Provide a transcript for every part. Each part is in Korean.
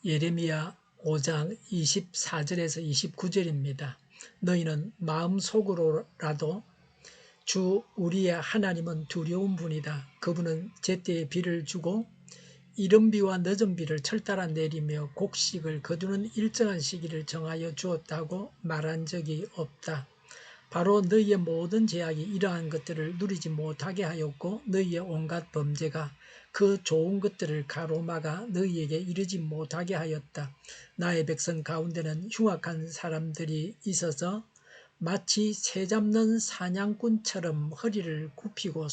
예레미야 5장 24절에서 29절입니다. 너희는 마음속으로라도 주 우리의 하나님은 두려운 분이다. 그분은 제때에 비를 주고 이른 비와 늦은 비를 철따라 내리며 곡식을 거두는 일정한 시기를 정하여 주었다고 말한 적이 없다. 바로 너희의 모든 죄악이 이러한 것들을 누리지 못하게 하였고 너희의 온갖 범죄가 그 좋은 것들을 가로막아 너희에게 이르지 못하게 하였다. 나의 백성 가운데는 흉악한 사람들이 있어서 마치 새 잡는 사냥꾼처럼 허리를 굽히고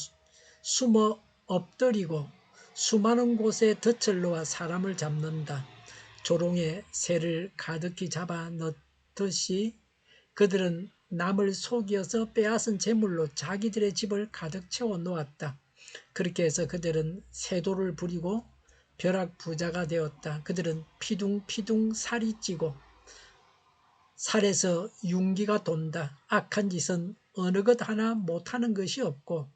숨어 엎드리고 수많은 곳에 덫을 놓아 사람을 잡는다. 조롱에 새를 가득히 잡아 넣듯이 그들은 남을 속여서 빼앗은 재물로 자기들의 집을 가득 채워 놓았다. 그렇게 해서 그들은 세도를 부리고 벼락부자가 되었다. 그들은 피둥피둥 살이 찌고 살에서 윤기가 돈다. 악한 짓은 어느 것 하나 못하는 것이 없고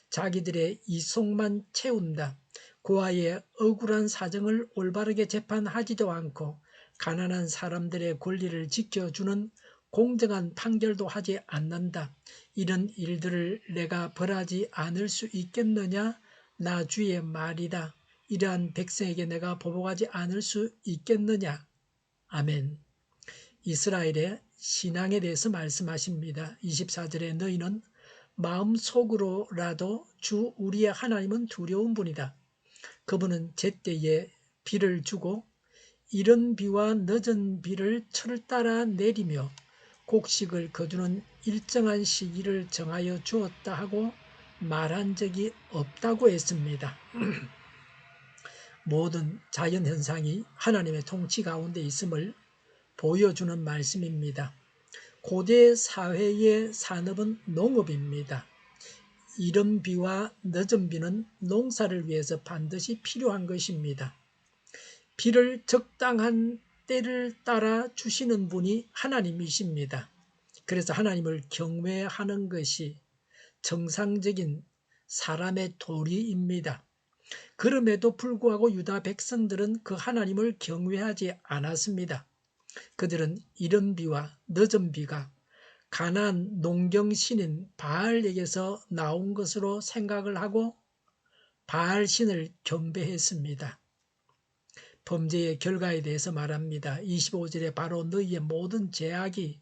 자기들의 이속만 채운다. 고아의 억울한 사정을 올바르게 재판하지도 않고 가난한 사람들의 권리를 지켜주는 공정한 판결도 하지 않는다. 이런 일들을 내가 벌하지 않을 수 있겠느냐? 나 주의 말이다. 이러한 백성에게 내가 보복하지 않을 수 있겠느냐? 아멘. 이스라엘의 신앙에 대해서 말씀하십니다. 24절에 너희는 마음속으로라도 주 우리의 하나님은 두려운 분이다. 그분은 제때에 비를 주고 이른 비와 늦은 비를 철 따라 내리며 곡식을 거두는 일정한 시기를 정하여 주었다 하고 말한 적이 없다고 했습니다. 모든 자연현상이 하나님의 통치 가운데 있음을 보여주는 말씀입니다. 고대 사회의 산업은 농업입니다. 이른 비와 늦은 비는 농사를 위해서 반드시 필요한 것입니다. 비를 적당한 때를 따라 주시는 분이 하나님이십니다. 그래서 하나님을 경외하는 것이 정상적인 사람의 도리입니다. 그럼에도 불구하고 유다 백성들은 그 하나님을 경외하지 않았습니다. 그들은 이른 비와 늦은 비가 가나안 농경신인 바알에게서 나온 것으로 생각을 하고 바알신을 경배했습니다. 범죄의 결과에 대해서 말합니다. 25절에 바로 너희의 모든 죄악이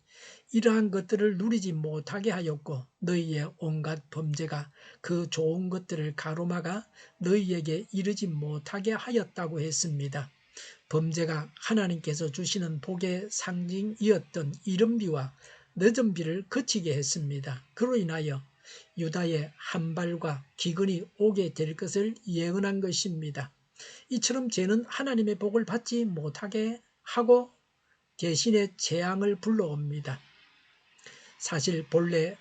이러한 것들을 누리지 못하게 하였고 너희의 온갖 범죄가 그 좋은 것들을 가로막아 너희에게 이르지 못하게 하였다고 했습니다. 범죄가 하나님께서 주시는 복의 상징이었던 이른 비와 늦은 비를 그치게 했습니다. 그로 인하여 유다의 한발과 기근이 오게 될 것을 예언한 것입니다. 이처럼 죄는 하나님의 복을 받지 못하게 하고 대신에 재앙을 불러옵니다. 사실 본래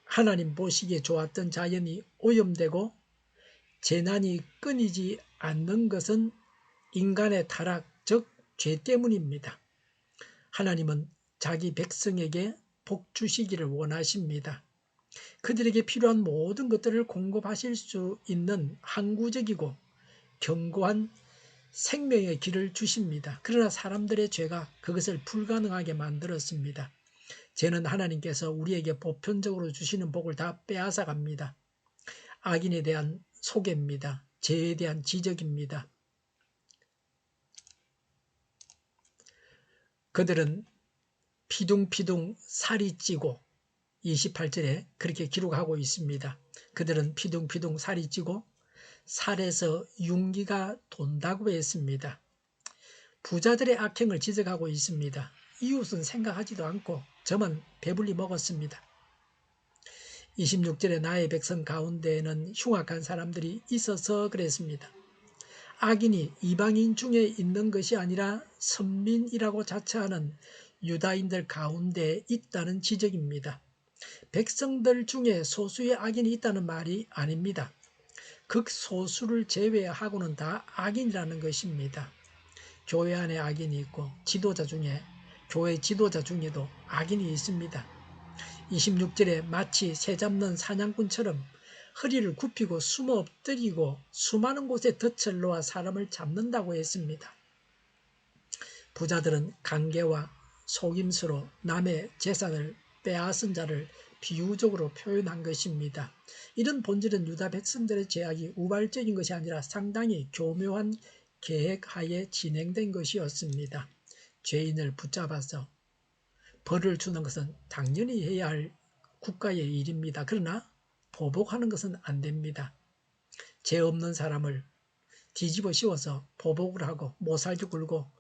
하나님 보시기에 좋았던 자연이 오염되고 재난이 끊이지 않는 것은 인간의 타락, 즉 죄 때문입니다. 하나님은 자기 백성에게 복 주시기를 원하십니다. 그들에게 필요한 모든 것들을 공급하실 수 있는 항구적이고 견고한 생명의 길을 주십니다. 그러나 사람들의 죄가 그것을 불가능하게 만들었습니다. 죄는 하나님께서 우리에게 보편적으로 주시는 복을 다 빼앗아갑니다. 악인에 대한 소개입니다. 죄에 대한 지적입니다. 그들은 피둥피둥 살이 찌고 28절에 그렇게 기록하고 있습니다. 그들은 피둥피둥 살이 찌고 살에서 윤기가 돈다고 했습니다. 부자들의 악행을 지적하고 있습니다. 이웃은 생각하지도 않고 저만 배불리 먹었습니다. 26절에 나의 백성 가운데에는 흉악한 사람들이 있어서 그랬습니다. 악인이 이방인 중에 있는 것이 아니라 선민이라고 자처하는 유다인들 가운데 있다는 지적입니다. 백성들 중에 소수의 악인이 있다는 말이 아닙니다. 극소수를 제외하고는 다 악인이라는 것입니다. 교회 안에 악인이 있고 교회 지도자 중에도 악인이 있습니다. 26절에 마치 새 잡는 사냥꾼처럼 허리를 굽히고 숨어 엎드리고 수많은 곳에 덫을 놓아 사람을 잡는다고 했습니다. 부자들은 관계와 속임수로 남의 재산을 빼앗은 자를 비유적으로 표현한 것입니다. 이런 본질은 유다 백성들의 죄악이 우발적인 것이 아니라 상당히 교묘한 계획하에 진행된 것이었습니다. 죄인을 붙잡아서 벌을 주는 것은 당연히 해야 할 국가의 일입니다. 그러나 보복하는 것은 안 됩니다. 죄 없는 사람을 뒤집어 씌워서 보복을 하고 못살게 굴고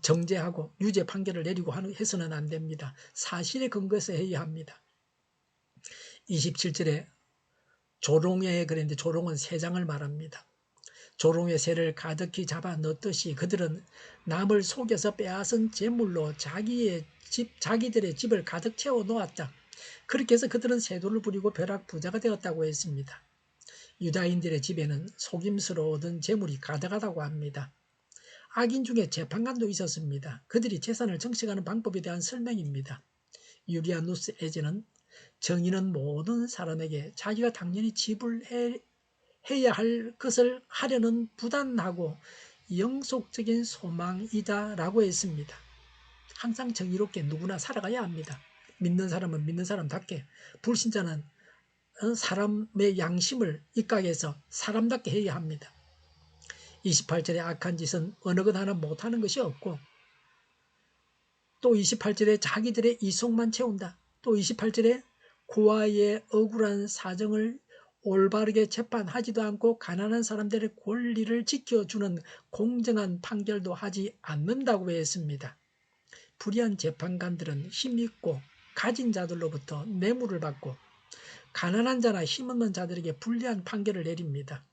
정죄하고 유죄 판결을 내리고 해서는 안 됩니다. 사실에 근거해서 해야 합니다. 27절에 조롱에 그랬는데 조롱은 세 장을 말합니다. 조롱의 새를 가득히 잡아 넣듯이 그들은 남을 속여서 빼앗은 재물로 자기들의 집을 가득 채워 놓았다. 그렇게 해서 그들은 세도를 부리고 벼락 부자가 되었다고 했습니다. 유다인들의 집에는 속임수로 얻은 재물이 가득하다고 합니다. 악인 중에 재판관도 있었습니다. 그들이 재산을 정식하는 방법에 대한 설명입니다. 유리아누스 에제는 정의는 모든 사람에게 자기가 당연히 지불해야 할 것을 하려는 부단하고 영속적인 소망이다 라고 했습니다. 항상 정의롭게 누구나 살아가야 합니다. 믿는 사람은 믿는 사람답게, 불신자는 사람의 양심을 입각해서 사람답게 해야 합니다. 28절에 악한 짓은 어느 것 하나 못하는 것이 없고, 또 28절에 자기들의 이속만 채운다. 또 28절에 고아의 억울한 사정을 올바르게 재판하지도 않고 가난한 사람들의 권리를 지켜주는 공정한 판결도 하지 않는다고 했습니다. 불의한 재판관들은 힘있고 가진 자들로부터 뇌물을 받고 가난한 자나 힘없는 자들에게 불리한 판결을 내립니다.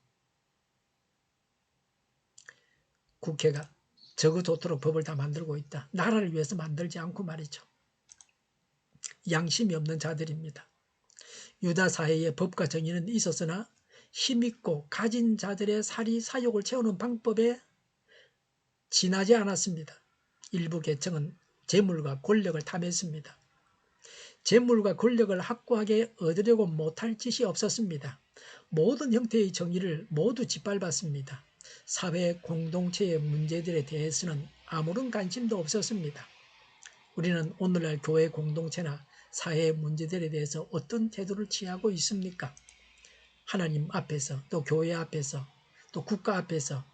국회가 저거 좋도록 법을 다 만들고 있다. 나라를 위해서 만들지 않고 말이죠. 양심이 없는 자들입니다. 유다 사회의 법과 정의는 있었으나 힘있고 가진 자들의 사욕을 채우는 방법에 지나지 않았습니다. 일부 계층은 재물과 권력을 탐했습니다. 재물과 권력을 확고하게 얻으려고 못할 짓이 없었습니다. 모든 형태의 정의를 모두 짓밟았습니다. 사회 공동체의 문제들에 대해서는 아무런 관심도 없었습니다. 우리는 오늘날 교회 공동체나 사회의 문제들에 대해서 어떤 태도를 취하고 있습니까? 하나님 앞에서, 또 교회 앞에서, 또 국가 앞에서,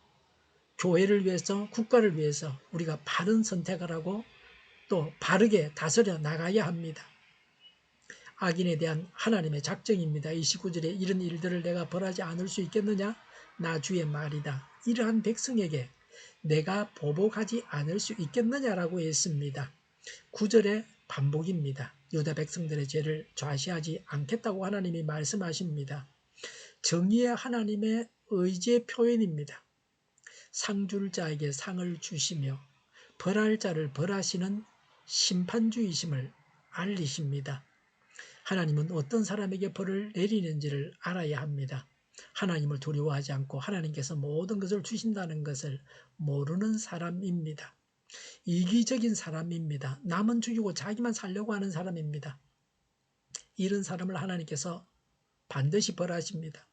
교회를 위해서, 국가를 위해서 우리가 바른 선택을 하고 또 바르게 다스려 나가야 합니다. 악인에 대한 하나님의 작정입니다. 29절에 이런 일들을 내가 벌하지 않을 수 있겠느냐? 나 주의 말이다. 이러한 백성에게 내가 보복하지 않을 수 있겠느냐라고 했습니다. 9절의 반복입니다. 유다 백성들의 죄를 좌시하지 않겠다고 하나님이 말씀하십니다. 정의의 하나님의 의지의 표현입니다. 상 줄 자에게 상을 주시며 벌할 자를 벌하시는 심판주이심을 알리십니다. 하나님은 어떤 사람에게 벌을 내리는지를 알아야 합니다. 하나님을 두려워하지 않고 하나님께서 모든 것을 주신다는 것을 모르는 사람입니다. 이기적인 사람입니다. 남은 죽이고 자기만 살려고 하는 사람입니다. 이런 사람을 하나님께서 반드시 벌하십니다.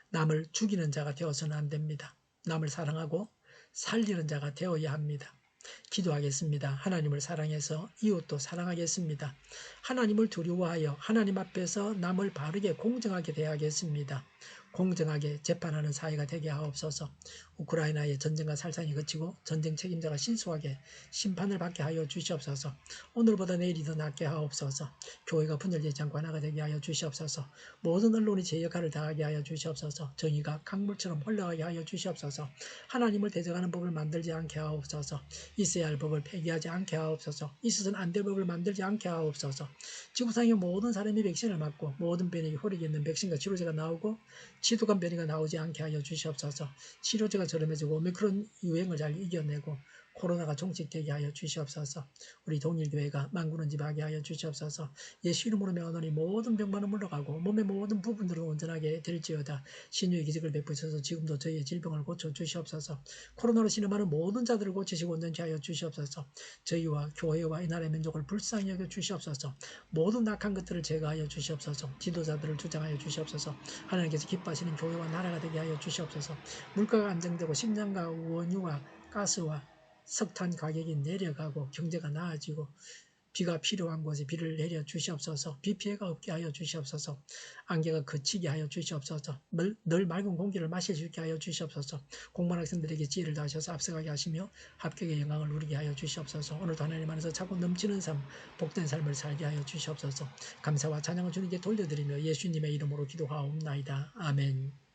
남을 죽이는 자가 되어서는 안 됩니다. 남을 사랑하고 살리는 자가 되어야 합니다. 기도하겠습니다. 하나님을 사랑해서 이웃도 사랑하겠습니다. 하나님을 두려워하여 하나님 앞에서 남을 바르게 공정하게 대하겠습니다. 공정하게 재판하는 사회가 되게 하옵소서. 우크라이나의 전쟁과 살상이 그치고 전쟁 책임자가 신속하게 심판을 받게 하여 주시옵소서. 오늘보다 내일이 더 낫게 하옵소서. 교회가 분열되지 않고 하나가 되게 하여 주시옵소서. 모든 언론이 제 역할을 다하게 하여 주시옵소서. 정의가 강물처럼 흘러가게 하여 주시옵소서. 하나님을 대적하는 법을 만들지 않게 하옵소서. 있어야 할 법을 폐기하지 않게 하옵소서. 있어서는 안 될 법을 만들지 않게 하옵소서. 지구상의 모든 사람이 백신을 맞고 모든 변이가 효력이 있는 백신과 치료제가 나오고 지독한 변이가 나오지 않게 하여 주시옵소서. 치료제가 저렴해지고 오미크론 유행을 잘 이겨내고 코로나가 종식되게 하여 주시옵소서. 우리 동일교회가 만군을 지배하게 하여 주시옵소서. 예수 이름으로 명하노니 모든 병만은 물러가고 몸의 모든 부분들은 온전하게 될지어다. 신유의 기적을 베푸셔서 지금도 저희의 질병을 고쳐 주시옵소서. 코로나로 신음하는 모든 자들을 고치시고 온전케 하여 주시옵소서. 저희와 교회와 이 나라의 민족을 불쌍히 여겨 주시옵소서. 모든 악한 것들을 제거하여 주시옵소서. 지도자들을 주장하여 주시옵소서. 하나님께서 기뻐하시는 교회와 나라가 되게 하여 주시옵소서. 물가가 안정되고 식량과 원유와 가스와 석탄 가격이 내려가고 경제가 나아지고 비가 필요한 곳에 비를 내려 주시옵소서. 비 피해가 없게 하여 주시옵소서. 안개가 그치게 하여 주시옵소서. 늘 맑은 공기를 마실 수 있게 하여 주시옵소서. 공부하는 학생들에게 지혜를 다하셔서 앞서가게 하시며 합격의 영광을 누리게 하여 주시옵소서. 오늘도 하나님 안에서 차고 넘치는 삶, 복된 삶을 살게 하여 주시옵소서. 감사와 찬양을 주님께 돌려드리며 예수님의 이름으로 기도하옵나이다. 아멘.